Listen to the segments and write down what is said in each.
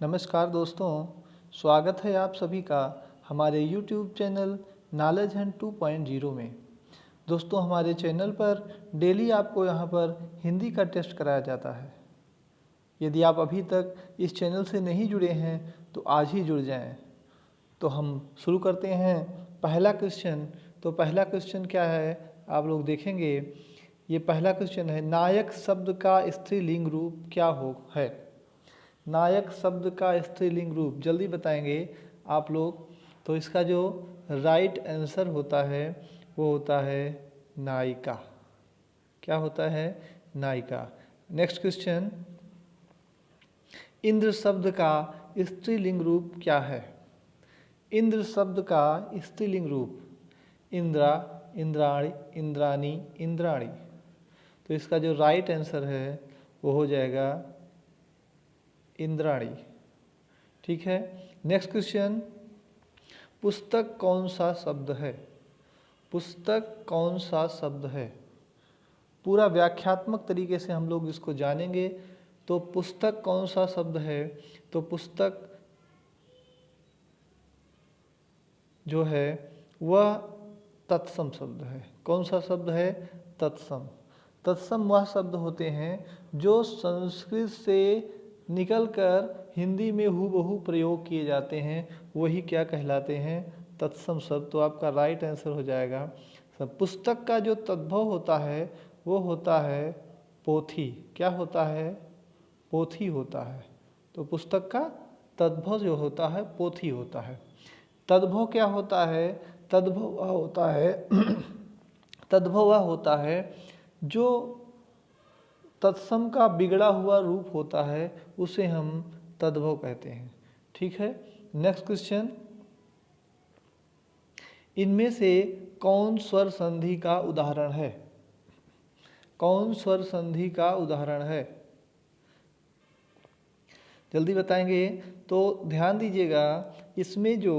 नमस्कार दोस्तों, स्वागत है आप सभी का हमारे YouTube चैनल नॉलेज हंट 2.0 में। दोस्तों, हमारे चैनल पर डेली आपको यहाँ पर हिंदी का टेस्ट कराया जाता है। यदि आप अभी तक इस चैनल से नहीं जुड़े हैं तो आज ही जुड़ जाएं। तो हम शुरू करते हैं पहला क्वेश्चन। तो पहला क्वेश्चन क्या है आप लोग देखेंगे। ये पहला क्वेश्चन है, नायक शब्द का स्त्रीलिंग रूप क्या हो है। नायक शब्द का स्त्रीलिंग रूप जल्दी बताएंगे आप लोग। तो इसका जो राइट आंसर होता है वो होता है नायिका। क्या होता है? नायिका। नेक्स्ट क्वेश्चन, इंद्र शब्द का स्त्रीलिंग रूप क्या है। इंद्र शब्द का स्त्रीलिंग रूप इंद्रा, इंद्राणी, इंद्रानी, इंद्राणी। तो इसका जो राइट आंसर है वो हो जाएगा इंद्राणी। ठीक है। नेक्स्ट क्वेश्चन, पुस्तक कौन सा शब्द है। पुस्तक कौन सा शब्द है। पूरा व्याख्यात्मक तरीके से हम लोग इसको जानेंगे। तो पुस्तक कौन सा शब्द है। तो पुस्तक जो है वह तत्सम शब्द है। कौन सा शब्द है? तत्सम। तत्सम वह शब्द होते हैं जो संस्कृत से निकलकर हिंदी में हूबहू प्रयोग किए जाते हैं, वही क्या कहलाते हैं? तत्सम शब्द। तो आपका राइट आंसर हो जाएगा सब। पुस्तक का जो तद्भव होता है वो होता है पोथी। क्या होता है? पोथी होता है। तो पुस्तक का तद्भव जो होता है पोथी होता है। तद्भव क्या होता है? तद्भव वह होता है तद्भव वह होता है जो तत्सम का बिगड़ा हुआ रूप होता है, उसे हम तद्भव कहते हैं। ठीक है। नेक्स्ट क्वेश्चन, इनमें से कौन स्वर संधि का उदाहरण है। कौन स्वर संधि का उदाहरण है? जल्दी बताएंगे। तो ध्यान दीजिएगा, इसमें जो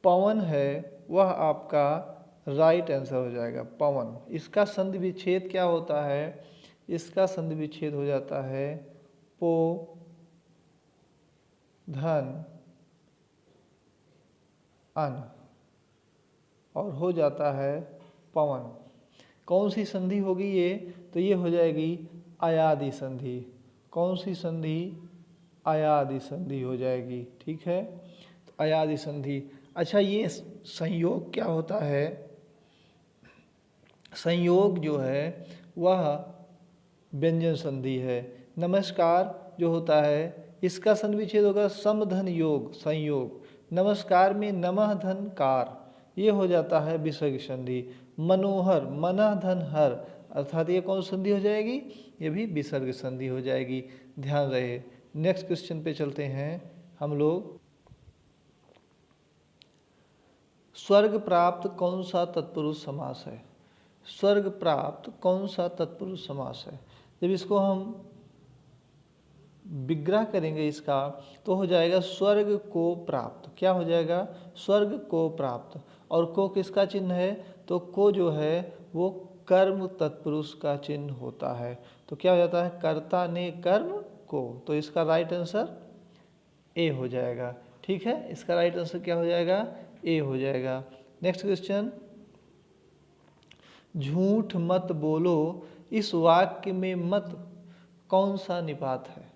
पवन है वह आपका राइट आंसर हो जाएगा, पवन। इसका संधि विच्छेद क्या होता है? इसका संधि विच्छेद हो जाता है पो धन अन और हो जाता है पवन। कौन सी संधि होगी ये? तो ये हो जाएगी अयादि संधि। कौन सी संधि? अयादि संधि हो जाएगी। ठीक है। तो अयादि संधि। अच्छा, ये संयोग क्या होता है? संयोग जो है वह व्यंजन संधि है। नमस्कार जो होता है इसका संधि विच्छेद होगा समधन योग, संयोग। नमस्कार में नमः धन कार, ये हो जाता है विसर्ग संधि। मनोहर, मनः धन हर, अर्थात ये कौन संधि हो जाएगी? ये भी विसर्ग संधि हो जाएगी। ध्यान रहे। नेक्स्ट क्वेश्चन पे चलते हैं हम लोग। स्वर्ग प्राप्त कौन सा तत्पुरुष समास है। स्वर्ग प्राप्त कौन सा तत्पुरुष समास है? जब इसको हम विग्रह करेंगे इसका तो हो जाएगा स्वर्ग को प्राप्त। क्या हो जाएगा? स्वर्ग को प्राप्त। और को किसका चिन्ह है? तो को जो है वो कर्म तत्पुरुष का चिन्ह होता है। तो क्या हो जाता है? कर्ता ने कर्म को। तो इसका राइट आंसर ए हो जाएगा। ठीक है। इसका राइट आंसर क्या हो जाएगा? ए हो जाएगा। नेक्स्ट क्वेश्चन, झूठ मत बोलो, इस वाक्य में मत कौन सा निपात है।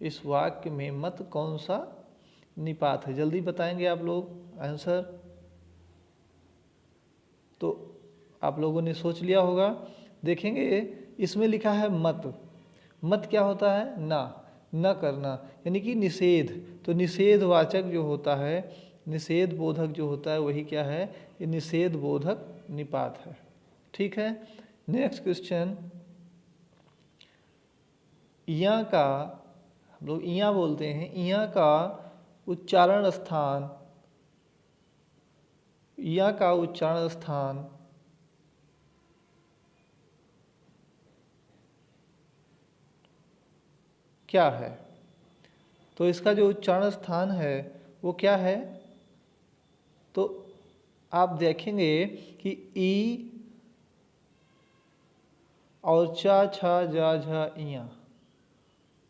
इस वाक्य में मत कौन सा निपात है? जल्दी बताएंगे आप लोग आंसर। तो आप लोगों ने सोच लिया होगा। देखेंगे इसमें लिखा है मत। मत क्या होता है? ना, न करना, यानी कि निषेध। तो निषेधवाचक जो होता है, निषेध बोधक जो होता है वही क्या है? ये निषेध बोधक निपात है। ठीक है। नेक्स्ट क्वेश्चन, इया का, हम लोग इया बोलते हैं, इया का उच्चारण स्थान, इया का उच्चारण स्थान क्या है? तो इसका जो उच्चारण स्थान है वो क्या है? तो आप देखेंगे कि ई और चा छा जा झा इया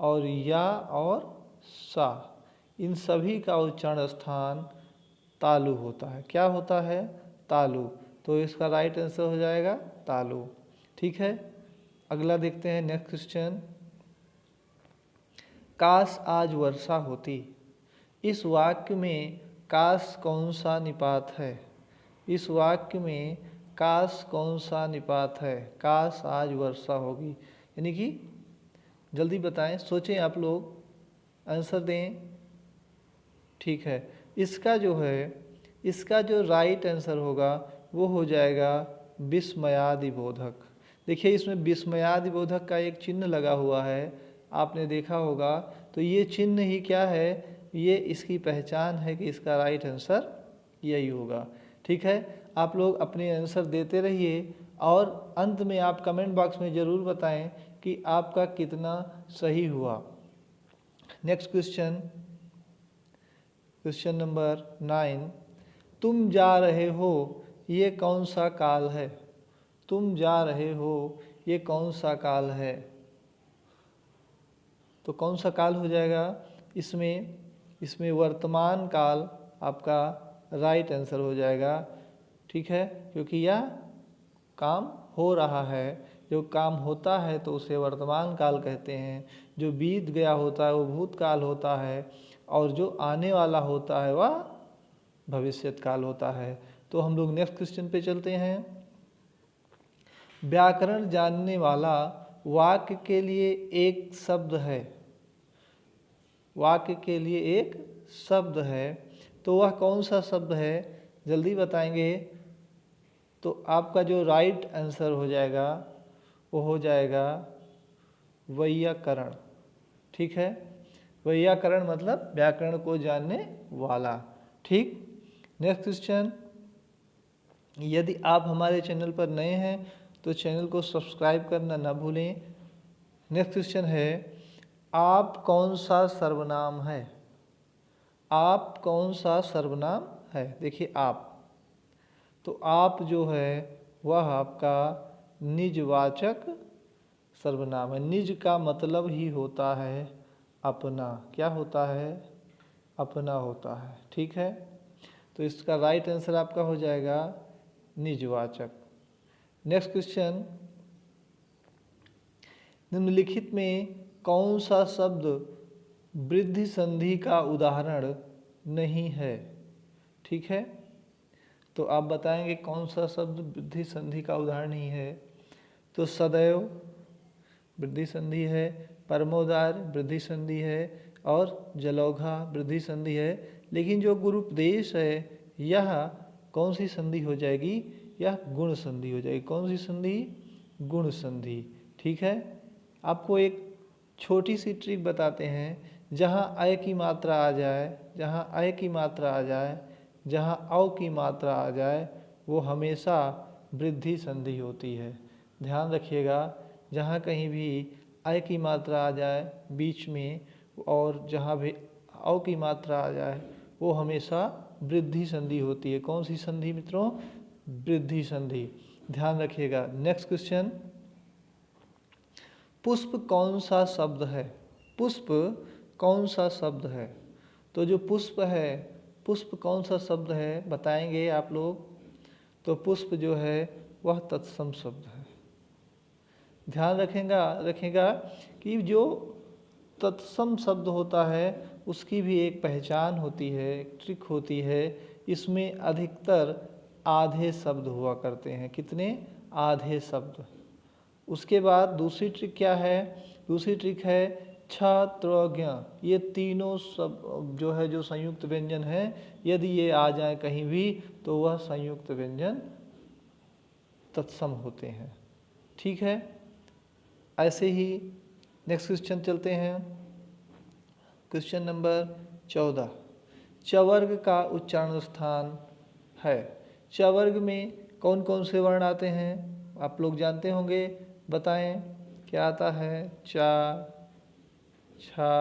और या और सा, इन सभी का उच्चारण स्थान तालु होता है। क्या होता है? तालु। तो इसका राइट आंसर हो जाएगा तालु। ठीक है, अगला देखते हैं नेक्स्ट क्वेश्चन। काश आज वर्षा होती। इस वाक्य में काश कौन सा निपात है? इस वाक्य में काश कौन सा निपात है? काश आज वर्षा होगी, यानी कि जल्दी बताएं, सोचें आप लोग, आंसर दें। ठीक है, इसका जो राइट आंसर होगा वो हो जाएगा विस्मयादि बोधक। देखिए इसमें विस्मयादि बोधक का एक चिन्ह लगा हुआ है, आपने देखा होगा। तो ये चिन्ह ही क्या है? ये इसकी पहचान है कि इसका राइट आंसर यही होगा। ठीक है, आप लोग अपने आंसर देते रहिए और अंत में आप कमेंट बॉक्स में ज़रूर बताएं कि आपका कितना सही हुआ। Next question, question number 9। तुम जा रहे हो, ये कौन सा काल है? तुम जा रहे हो, ये कौन सा काल है? तो कौन सा काल हो जाएगा? इसमें वर्तमान काल आपका राइट आंसर हो जाएगा। ठीक है, क्योंकि यह काम हो रहा है। जो काम होता है तो उसे वर्तमान काल कहते हैं, जो बीत गया होता है वो भूतकाल होता है, और जो आने वाला होता है वह भविष्यत काल होता है। तो हम लोग नेक्स्ट क्वेश्चन पे चलते हैं। व्याकरण जानने वाला वाक्य के लिए एक शब्द है। वाक्य के लिए एक शब्द है, तो वह कौन सा शब्द है? जल्दी बताएंगे। तो आपका जो राइट आंसर हो जाएगा वो हो जाएगा वैयाकरण। ठीक है, वैयाकरण मतलब व्याकरण को जानने वाला। ठीक, नेक्स्ट क्वेश्चन। यदि आप हमारे चैनल पर नए हैं तो चैनल को सब्सक्राइब करना ना भूलें। नेक्स्ट क्वेश्चन है, आप कौन सा सर्वनाम है? आप कौन सा सर्वनाम है? देखिए आप, तो आप जो है वह आपका निजवाचक सर्वनाम है। निज का मतलब ही होता है अपना। क्या होता है? अपना होता है। ठीक है, तो इसका राइट आंसर आपका हो जाएगा निजवाचक। नेक्स्ट क्वेश्चन, निम्नलिखित में कौन सा शब्द वृद्धि संधि का उदाहरण नहीं है? ठीक है, तो आप बताएंगे कौन सा शब्द वृद्धि संधि का उदाहरण नहीं है। तो सदैव वृद्धि संधि है, परमोदार वृद्धि संधि है, और जलौघा वृद्धि संधि है। लेकिन जो गुरुपदेश है यह कौन सी संधि हो जाएगी? यह गुण संधि हो जाएगी। कौन सी संधि? गुण संधि। ठीक है, आपको एक छोटी सी ट्रिक बताते हैं। जहाँ अय की मात्रा आ जाए, जहाँ अय की मात्रा आ जाए, जहाँ औ की मात्रा आ जाए, वो हमेशा वृद्धि संधि होती है। ध्यान रखिएगा, जहाँ कहीं भी अय की मात्रा आ जाए बीच में, और जहाँ भी औ की मात्रा आ जाए, वो हमेशा वृद्धि संधि होती है। कौन सी संधि मित्रों? वृद्धि संधि। ध्यान रखिएगा। नेक्स्ट क्वेश्चन, पुष्प कौन सा शब्द है? पुष्प कौन सा शब्द है? तो जो पुष्प है, पुष्प कौन सा शब्द है बताएंगे आप लोग। तो पुष्प जो है वह तत्सम शब्द है। ध्यान रखेगा कि जो तत्सम शब्द होता है उसकी भी एक पहचान होती है, एक ट्रिक होती है। इसमें अधिकतर आधे शब्द हुआ करते हैं। कितने? आधे शब्द। उसके बाद दूसरी ट्रिक क्या है? दूसरी ट्रिक है छ, त्र, ज्ञ। ये तीनों सब जो है, जो संयुक्त व्यंजन है, यदि ये आ जाए कहीं भी तो वह संयुक्त व्यंजन तत्सम होते हैं। ठीक है, ऐसे ही नेक्स्ट क्वेश्चन चलते हैं। Question number 14। चवर्ग का उच्चारण स्थान है। चवर्ग में कौन कौन से वर्ण आते हैं? आप लोग जानते होंगे, बताएं क्या आता है? चा, छा,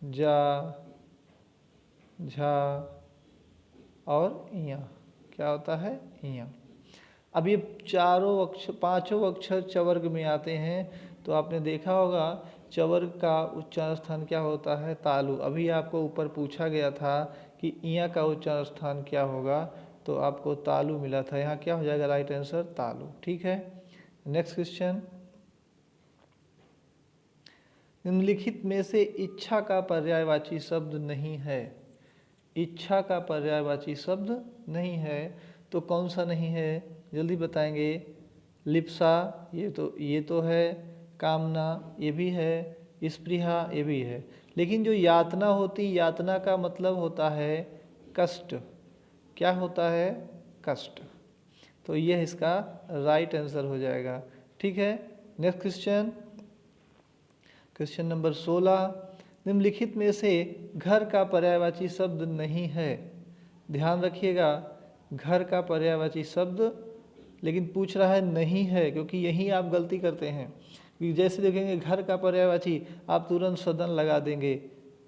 जा, झा और इया। क्या होता है? इया। अब ये पांचों अक्षर चवर्ग में आते हैं। तो आपने देखा होगा चवर का उच्चारण स्थान क्या होता है? तालु। अभी आपको ऊपर पूछा गया था कि इया का उच्चारण स्थान क्या होगा, तो आपको तालु मिला था। यहाँ क्या हो जाएगा राइट आंसर? तालु। ठीक है, नेक्स्ट क्वेश्चन, निम्नलिखित में से इच्छा का पर्यायवाची शब्द नहीं है। इच्छा का पर्यायवाची शब्द नहीं है, तो कौन सा नहीं है? जल्दी बताएंगे। लिप्सा, ये तो है। कामना, ये भी है। स्पृहा, ये भी है। लेकिन जो यातना होती, यातना का मतलब होता है कष्ट। क्या होता है? कष्ट। तो यह इसका राइट आंसर हो जाएगा। ठीक है, नेक्स्ट क्वेश्चन, क्वेश्चन नंबर 16, निम्नलिखित में से घर का पर्यायवाची शब्द नहीं है। ध्यान रखिएगा, घर का पर्यायवाची शब्द लेकिन पूछ रहा है नहीं है, क्योंकि यही आप गलती करते हैं। जैसे देखेंगे घर का पर्यायवाची, आप तुरंत सदन लगा देंगे,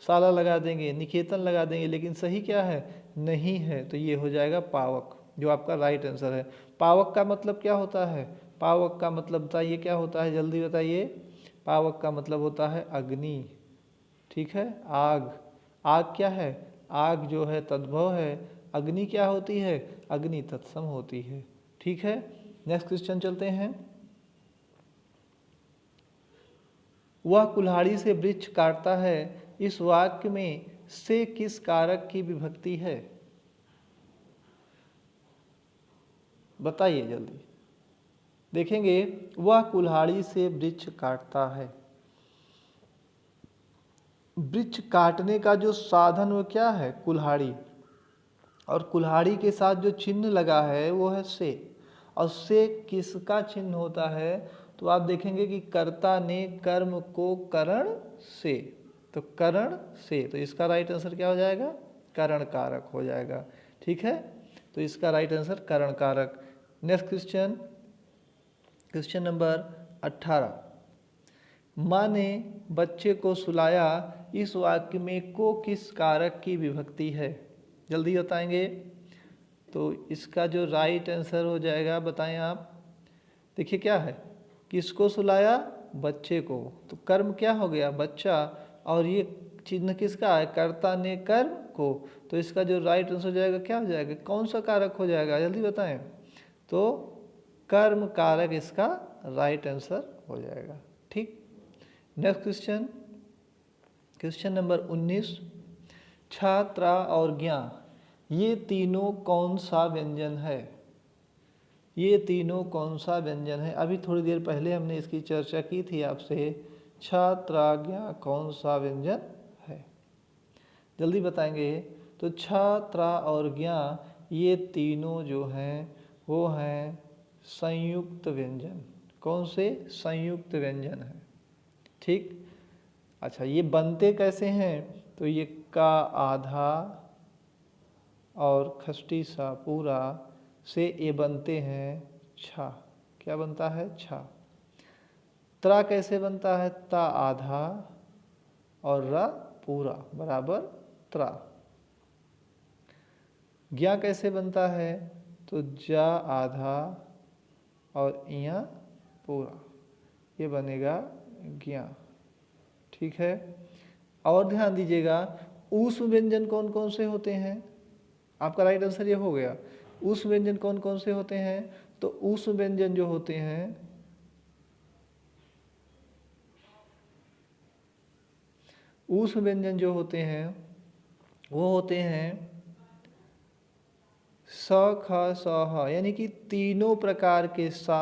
शाला लगा देंगे, निकेतन लगा देंगे, लेकिन सही क्या है? नहीं है। तो ये हो जाएगा पावक, जो आपका राइट आंसर है। पावक का मतलब क्या होता है? पावक का मतलब बताइए क्या होता है, जल्दी बताइए। पावक का मतलब होता है अग्नि। ठीक है, आग। आग क्या है? आग जो है तद्भव है, अग्नि क्या होती है? अग्नि तत्सम होती है। ठीक है, नेक्स्ट क्वेश्चन चलते हैं। वह कुल्हाड़ी से वृक्ष काटता है, इस वाक्य में से किस कारक की विभक्ति है? बताइए जल्दी। देखेंगे, वह कुल्हाड़ी से वृक्ष काटता है। वृक्ष काटने का जो साधन वो क्या है? कुल्हाड़ी। और कुल्हाड़ी के साथ जो चिन्ह लगा है वो है से। और से किसका चिन्ह होता है? तो आप देखेंगे कि कर्ता ने कर्म को करण से, तो करण से, तो इसका राइट आंसर क्या हो जाएगा? करण कारक हो जाएगा। ठीक है, तो इसका राइट आंसर करण कारक। नेक्स्ट क्वेश्चन, क्वेश्चन नंबर 18, माँ ने बच्चे को सुलाया, इस वाक्य में को किस कारक की विभक्ति है? जल्दी बताएंगे। तो इसका जो राइट आंसर हो जाएगा, बताएं आप। देखिए क्या है, किसको सुलाया? बच्चे को। तो कर्म क्या हो गया? बच्चा। और ये चिन्ह किसका है? कर्ता ने कर्म को। तो इसका जो राइट आंसर हो जाएगा क्या हो जाएगा? कौन सा कारक हो जाएगा, जल्दी बताएं। तो कर्म कारक इसका राइट आंसर हो जाएगा। ठीक, नेक्स्ट क्वेश्चन, क्वेश्चन नंबर 19, छात्रा और ज्ञा, ये तीनों कौन सा व्यंजन है? ये तीनों कौन सा व्यंजन है? अभी थोड़ी देर पहले हमने इसकी चर्चा की थी आपसे। छात्रा ज्ञा कौन सा व्यंजन है? जल्दी बताएंगे। तो छात्रा और ज्ञा ये तीनों जो हैं वो हैं संयुक्त व्यंजन। कौन से? संयुक्त व्यंजन है। ठीक, अच्छा, ये बनते कैसे हैं? तो ये का आधा और खष्टी सा पूरा से ये बनते हैं छा। क्या बनता है? छा। त्रा कैसे बनता है? ता आधा और रा पूरा बराबर त्रा। ज्ञा कैसे बनता है? तो जा आधा और इया पूरा, ये बनेगा ज्ञा। ठीक है, और ध्यान दीजिएगा, ऊष्म व्यंजन कौन कौन से होते हैं? आपका राइट आंसर ये हो गया। ऊष्म व्यंजन कौन कौन से होते हैं? तो ऊष्म व्यंजन जो होते हैं, ऊष्म व्यंजन जो होते हैं वो होते हैं स ख स ह, यानी कि तीनों प्रकार के सा,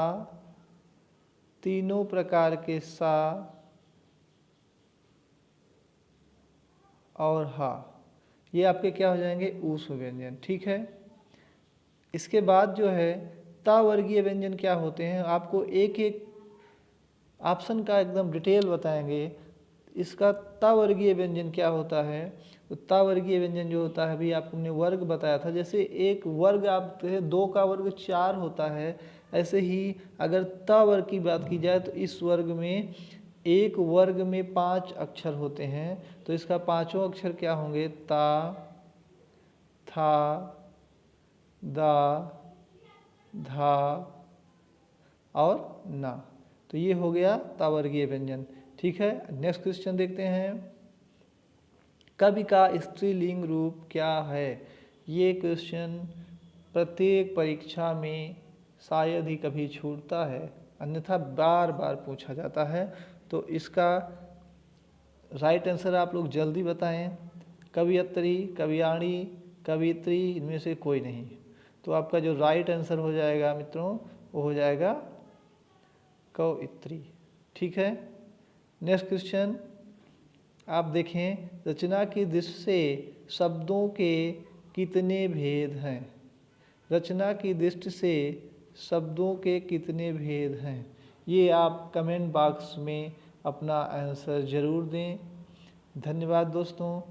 तीनों प्रकार के सा और हा, ये आपके क्या हो जाएंगे? ऊष्म व्यंजन। ठीक है, इसके बाद जो है ता वर्गीय व्यंजन क्या होते हैं, आपको एक एक ऑप्शन का एकदम डिटेल बताएंगे। इसका ता वर्गीय व्यंजन क्या होता है? तो ता वर्गीय व्यंजन जो होता है, अभी आपने वर्ग बताया था, जैसे एक वर्ग आप दो का वर्ग 4 होता है, ऐसे ही अगर ता वर्ग की बात की जाए तो इस वर्ग में एक वर्ग में 5 अक्षर होते हैं, तो इसका पांचों अक्षर क्या होंगे? ता, था, दा, धा और ना। तो ये हो गया तावर्गीय व्यंजन। ठीक है, नेक्स्ट क्वेश्चन देखते हैं। कवि का स्त्रीलिंग रूप क्या है? ये क्वेश्चन प्रत्येक परीक्षा में शायद ही कभी छूटता है, अन्यथा बार बार पूछा जाता है। तो इसका राइट आंसर आप लोग जल्दी बताएं। कवियत्री, कवियाणी, कवियत्री, इनमें से कोई नहीं। तो आपका जो राइट आंसर हो जाएगा मित्रों, वो हो जाएगा कवियत्री। ठीक है, नेक्स्ट क्वेश्चन आप देखें, रचना की दृष्टि से शब्दों के कितने भेद हैं? रचना की दृष्टि से शब्दों के कितने भेद हैं? ये आप कमेंट बॉक्स में अपना आंसर ज़रूर दें। धन्यवाद दोस्तों,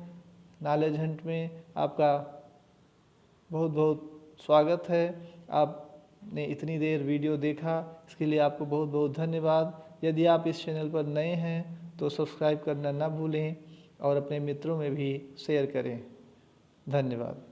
नॉलेज हंट में आपका बहुत बहुत स्वागत है। आपने इतनी देर वीडियो देखा, इसके लिए आपको बहुत बहुत धन्यवाद। यदि आप इस चैनल पर नए हैं तो सब्सक्राइब करना ना भूलें और अपने मित्रों में भी शेयर करें। धन्यवाद।